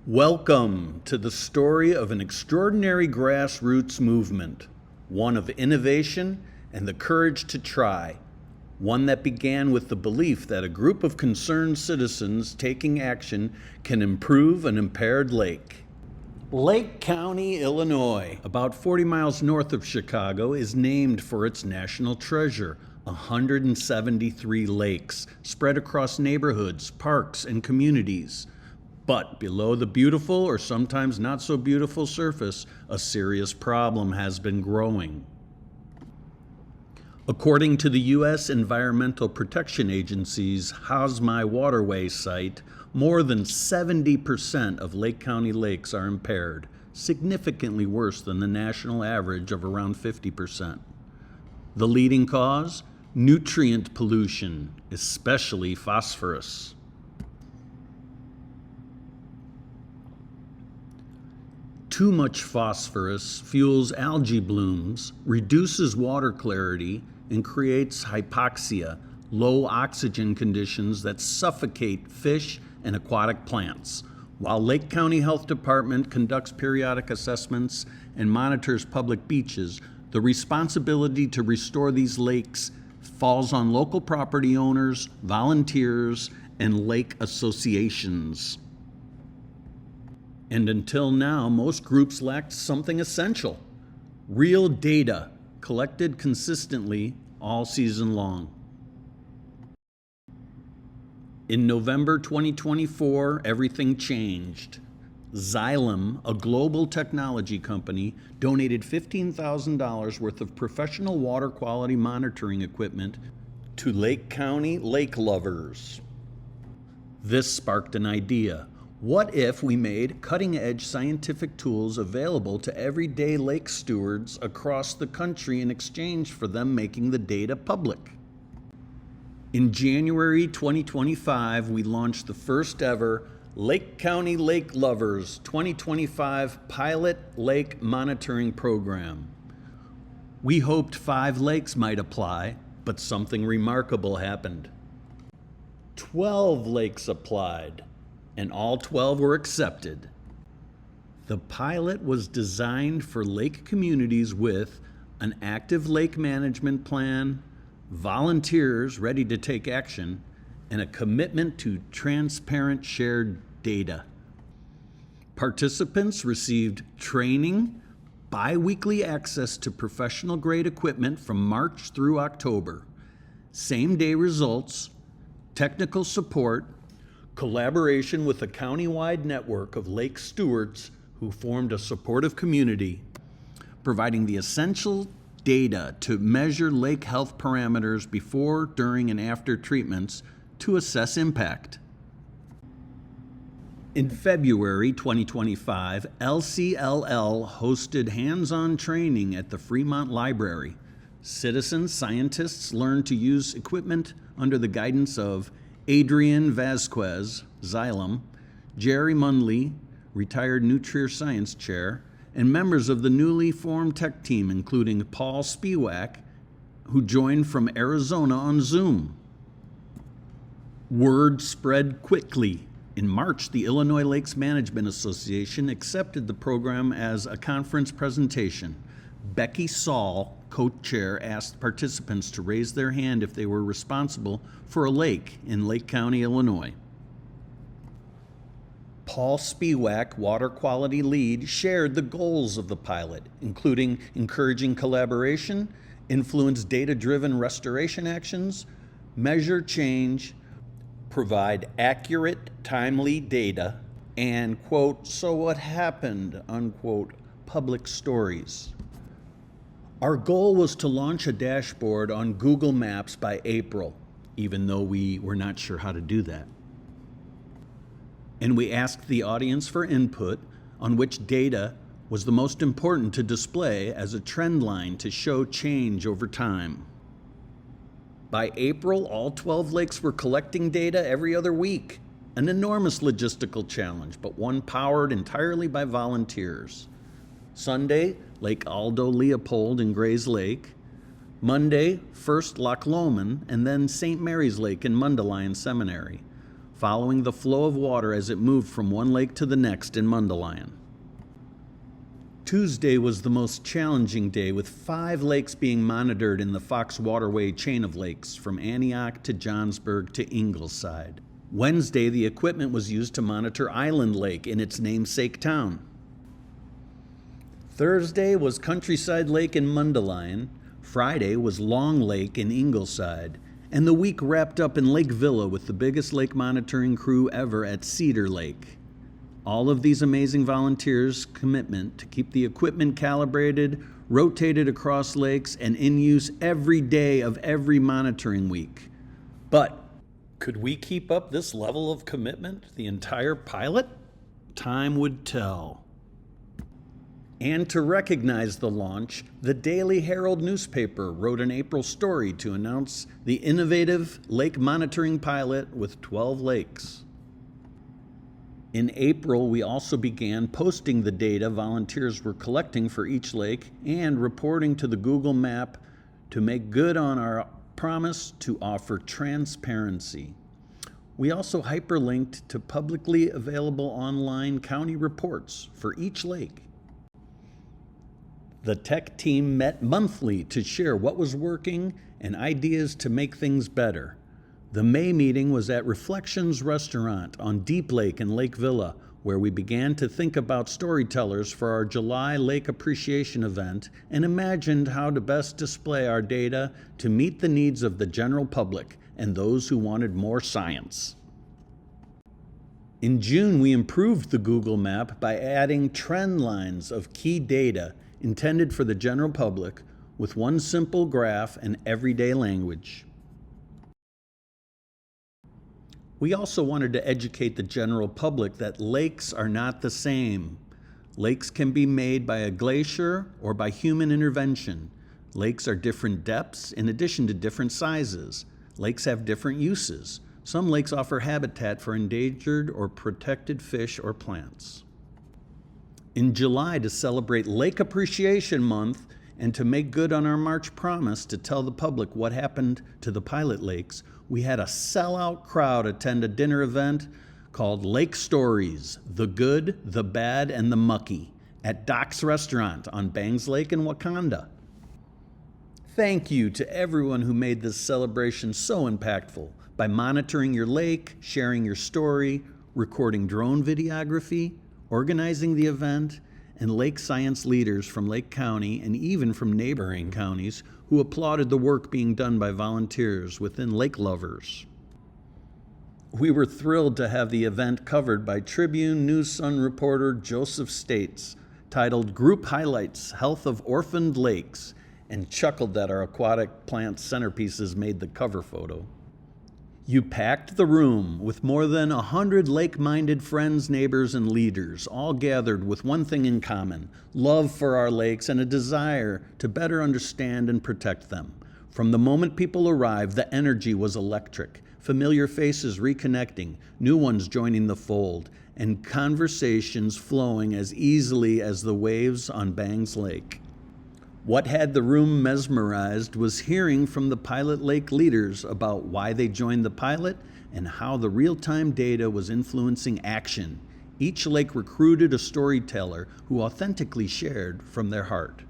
Welcome to the story of an extraordinary grassroots movement, one of innovation and the courage to try, one that began with the belief that a group of concerned citizens taking action can improve an impaired lake. Lake County, Illinois, about 40 miles north of Chicago, is named for its national treasure, 173 lakes spread across neighborhoods, parks, and communities. But below the beautiful, or sometimes not so beautiful surface, a serious problem has been growing. According to the U.S. Environmental Protection Agency's How's My Waterway site, more than 70% of Lake County lakes are impaired, significantly worse than the national average of around 50%. The leading cause? Nutrient pollution, especially phosphorus. Too much phosphorus fuels algae blooms, reduces water clarity, and creates hypoxia, low oxygen conditions that suffocate fish and aquatic plants. While Lake County Health Department conducts periodic assessments and monitors public beaches, the responsibility to restore these lakes falls on local property owners, volunteers, and lake associations. And until now, most groups lacked something essential: real data collected consistently all season long. In November 2024, everything changed. Xylem, a global technology company, donated $15,000 worth of professional water quality monitoring equipment to Lake County lake lovers. This sparked an idea. What if we made cutting-edge scientific tools available to everyday lake stewards across the country in exchange for them making the data public? In January 2025, we launched the first ever Lake County Lake Lovers 2025 Pilot Lake Monitoring Program. We hoped 5 lakes might apply, but something remarkable happened. 12 lakes applied, and all 12 were accepted. The pilot was designed for lake communities with an active lake management plan, volunteers ready to take action, and a commitment to transparent shared data. Participants received training, bi-weekly access to professional grade equipment from March through October, same-day results, technical support, collaboration with a county-wide network of lake stewards who formed a supportive community, providing the essential data to measure lake health parameters before, during, and after treatments to assess impact. In February 2025, LCLL hosted hands-on training at the Fremont Library. Citizen scientists learned to use equipment under the guidance of Adrian Vasquez, Xylem, Jerry Mundley, retired Nutrien Science Chair, and members of the newly formed tech team, including Paul Spiewak, who joined from Arizona on Zoom. Word spread quickly. In March, the Illinois Lakes Management Association accepted the program as a conference presentation. Becky Saul, co-chair, asked participants to raise their hand if they were responsible for a lake in Lake County, Illinois. Paul Spiewak, water quality lead, shared the goals of the pilot, including encouraging collaboration, influence data-driven restoration actions, measure change, provide accurate, timely data, and, quote, "so what happened," unquote, public stories. Our goal was to launch a dashboard on Google Maps by April, even though we were not sure how to do that. And we asked the audience for input on which data was the most important to display as a trend line to show change over time. By April, all 12 lakes were collecting data every other week. An enormous logistical challenge, but one powered entirely by volunteers. Sunday, Lake Aldo Leopold in Grays Lake. Monday, first Loch Lomond, and then St. Mary's Lake in Mundelein Seminary. following the flow of water as it moved from one lake to the next in Mundelein. Tuesday was the most challenging day, with 5 lakes being monitored in the Fox Waterway chain of lakes from Antioch to Johnsburg to Ingleside. Wednesday, the equipment was used to monitor Island Lake in its namesake town. Thursday was Countryside Lake in Mundelein. Friday was Long Lake in Ingleside. And the week wrapped up in Lake Villa with the biggest lake monitoring crew ever at Cedar Lake. All of these amazing volunteers' commitment to keep the equipment calibrated, rotated across lakes, and in use every day of every monitoring week. But could we keep up this level of commitment the entire pilot? Time would tell. And to recognize the launch, the Daily Herald newspaper wrote an April story to announce the innovative lake monitoring pilot with 12 lakes. In April, we also began posting the data volunteers were collecting for each lake and reporting to the Google Map to make good on our promise to offer transparency. We also hyperlinked to publicly available online county reports for each lake. The tech team met monthly to share what was working and ideas to make things better. The May meeting was at Reflections Restaurant on Deep Lake in Lake Villa, where we began to think about storytellers for our July Lake Appreciation event and imagined how to best display our data to meet the needs of the general public and those who wanted more science. In June, we improved the Google Map by adding trend lines of key data intended for the general public with one simple graph and everyday language. We also wanted to educate the general public that lakes are not the same. Lakes can be made by a glacier or by human intervention. Lakes are different depths in addition to different sizes. Lakes have different uses. Some lakes offer habitat for endangered or protected fish or plants. In July, to celebrate Lake Appreciation Month and to make good on our March promise to tell the public what happened to the pilot lakes, we had a sellout crowd attend a dinner event called Lake Stories, the Good, the Bad, and the Mucky at Doc's Restaurant on Bangs Lake in Wakanda. Thank you to everyone who made this celebration so impactful by monitoring your lake, sharing your story, recording drone videography, organizing the event, and lake science leaders from Lake County and even from neighboring counties who applauded the work being done by volunteers within Lake Lovers. We were thrilled to have the event covered by Tribune News Sun reporter Joseph States, titled Group Highlights Health of Orphaned Lakes, and chuckled that our aquatic plant centerpieces made the cover photo. You packed the room with more than 100 lake-minded friends, neighbors, and leaders, all gathered with one thing in common: love for our lakes and a desire to better understand and protect them. From the moment people arrived, the energy was electric, familiar faces reconnecting, new ones joining the fold, and conversations flowing as easily as the waves on Bangs Lake. What had the room mesmerized was hearing from the pilot lake leaders about why they joined the pilot and how the real-time data was influencing action. Each lake recruited a storyteller who authentically shared from their heart.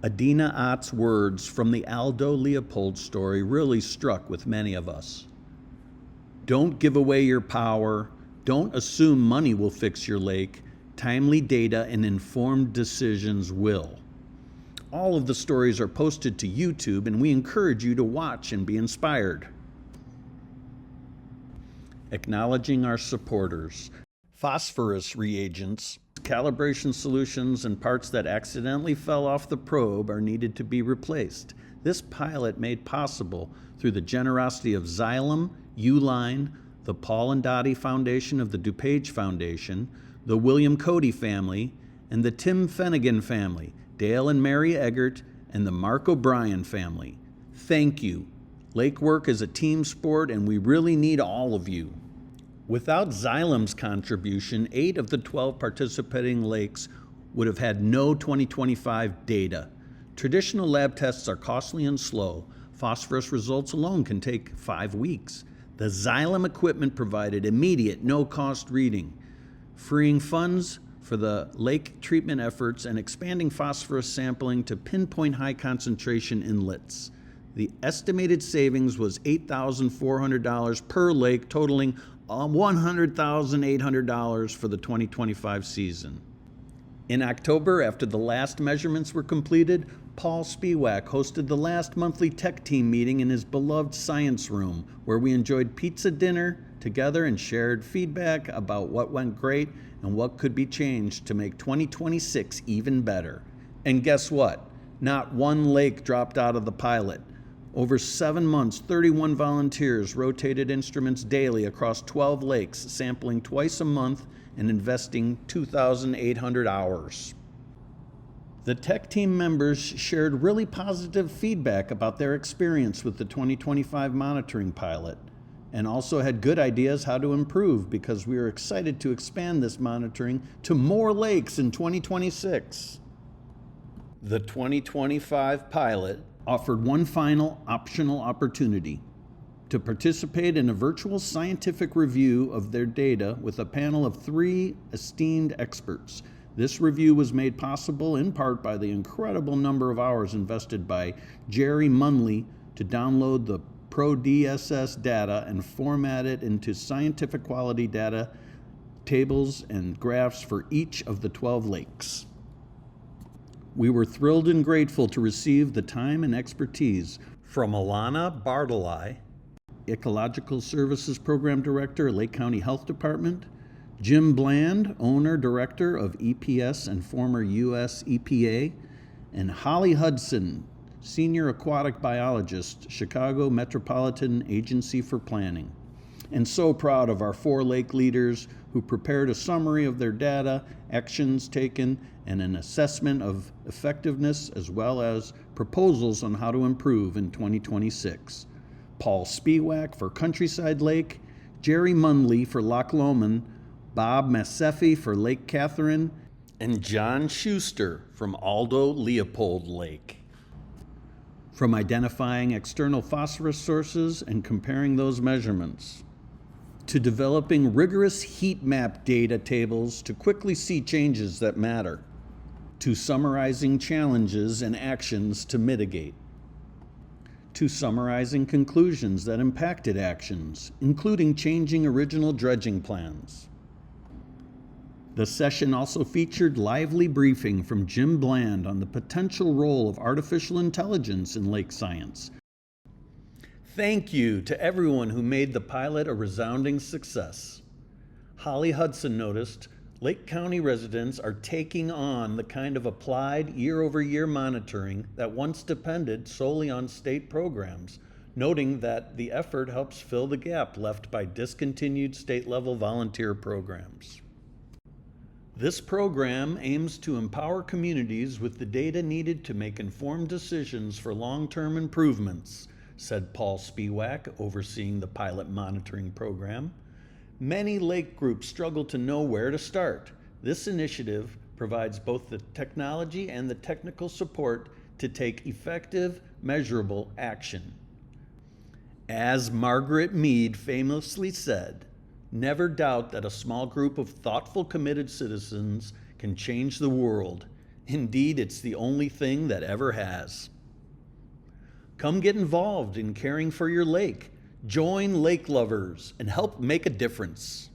Adina Ott's words from the Aldo Leopold story really struck with many of us. Don't give away your power. Don't assume money will fix your lake. Timely data and informed decisions will. All of the stories are posted to YouTube, and we encourage you to watch and be inspired. Acknowledging our supporters. Phosphorus reagents, calibration solutions, and parts that accidentally fell off the probe are needed to be replaced. This pilot made possible through the generosity of Xylem, Uline, the Paul and Dottie Foundation of the DuPage Foundation, the William Cody family, and the Tim Finnegan family, Dale and Mary Eggert, and the Mark O'Brien family. Thank you. Lake work is a team sport, and we really need all of you. Without Xylem's contribution, 8 of the 12 participating lakes would have had no 2025 data. Traditional lab tests are costly and slow. Phosphorus results alone can take 5 weeks. The Xylem equipment provided immediate, no-cost reading, freeing funds for the lake treatment efforts and expanding phosphorus sampling to pinpoint high concentration inlets. The estimated savings was $8,400 per lake, totaling $100,800 for the 2025 season. In October, after the last measurements were completed, Paul Spiewak hosted the last monthly tech team meeting in his beloved science room, where we enjoyed pizza dinner together and shared feedback about what went great and what could be changed to make 2026 even better. And guess what? Not one lake dropped out of the pilot. Over 7 months, 31 volunteers rotated instruments daily across 12 lakes, sampling twice a month and investing 2,800 hours. The tech team members shared really positive feedback about their experience with the 2025 monitoring pilot, and also had good ideas how to improve, because we are excited to expand this monitoring to more lakes in 2026. The 2025 pilot offered one final optional opportunity: to participate in a virtual scientific review of their data with a panel of 3 esteemed experts. This review was made possible in part by the incredible number of hours invested by Jerry Munley to download the ProDSS data and format it into scientific quality data tables and graphs for each of the 12 lakes. We were thrilled and grateful to receive the time and expertise from Alana Bartolai, Ecological Services Program Director, Lake County Health Department, Jim Bland, Owner Director of EPS and former U.S. EPA, and Holly Hudson, Senior Aquatic Biologist, Chicago Metropolitan Agency for Planning. And so proud of our 4 lake leaders who prepared a summary of their data, actions taken, and an assessment of effectiveness, as well as proposals on how to improve in 2026. Paul Spiewak for Countryside Lake, Jerry Munley for Loch Lomond, Bob Massefi for Lake Catherine, and John Schuster from Aldo Leopold Lake. From identifying external phosphorus sources and comparing those measurements, to developing rigorous heat map data tables to quickly see changes that matter, to summarizing challenges and actions to mitigate, to summarizing conclusions that impacted actions, including changing original dredging plans. The session also featured lively briefing from Jim Bland on the potential role of artificial intelligence in lake science. Thank you to everyone who made the pilot a resounding success. Holly Hudson noticed Lake County residents are taking on the kind of applied year-over-year monitoring that once depended solely on state programs, noting that the effort helps fill the gap left by discontinued state-level volunteer programs. This program aims to empower communities with the data needed to make informed decisions for long-term improvements, said Paul Spiewak, overseeing the pilot monitoring program. Many lake groups struggle to know where to start. This initiative provides both the technology and the technical support to take effective, measurable action. As Margaret Mead famously said, "Never doubt that a small group of thoughtful, committed citizens can change the world. Indeed, it's the only thing that ever has. Come get involved in caring for your lake. Join lake lovers and help make a difference.